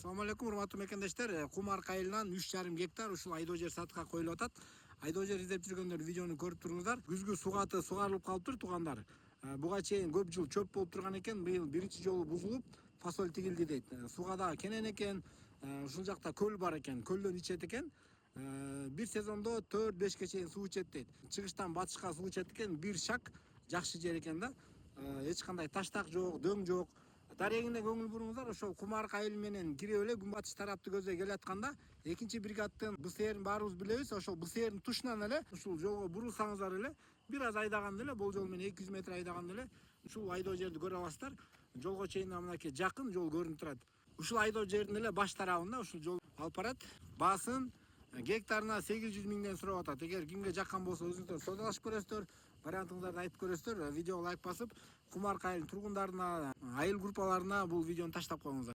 Assalamu алейкум, урматтуу мекендештер. Кумарка айылынан 3,5 гектар ушул айдоо жер сатыкка коюлуп атат. Айдоо жер издеп жүргөндөр видеону көрүп туруңуздар. Күзгү сугаты сугарылып калыптыр туугандар. Буга чейин көп жыл чөп болуп турган экен. Быйыл биринчи жолу бузулуп, фасоль тигилди дейт. Суга да кенен экен. Ушул жакта көл бар экен. Көлдөн ичет экен. Бир сезондо 4-5ке чейин суу ичет дейт. Чыгыштан батышка суу ичет экен. Бир шак жакшы жер экен да. Эч кандай таштак жок, дөң жок. Дарегине көңүл буруңуздар. Ошол Кумарка айыл менен кирип эле күнбатыш тарапты көздөй келатканда, экинчи бригадтын БСРин баарыбыз билебиз. Ошол БСРин тушунан эле ушул жолго бурулсаңыздар эле, бир аз айдаганда эле, болжол менен 200 метр айдаганда эле ушул айдоо жерди көрө аласыздар. Жолго чейин мынакей жакын жол көрүнүп турат. Ушул айдоо жердин эле баш тарабында ушул жол алып барат. Баасын гектарына 800 миңден сурап атат. Эгер кимге жаккан болсо өзүңүздөр содалашып көрөсүздөр, вариантыңыздарды айтып көрөсүздөр. Видеого лайк басып, Кумарка айыл тургундарына, айыл группаларына бул видеону таштап коюңуздар.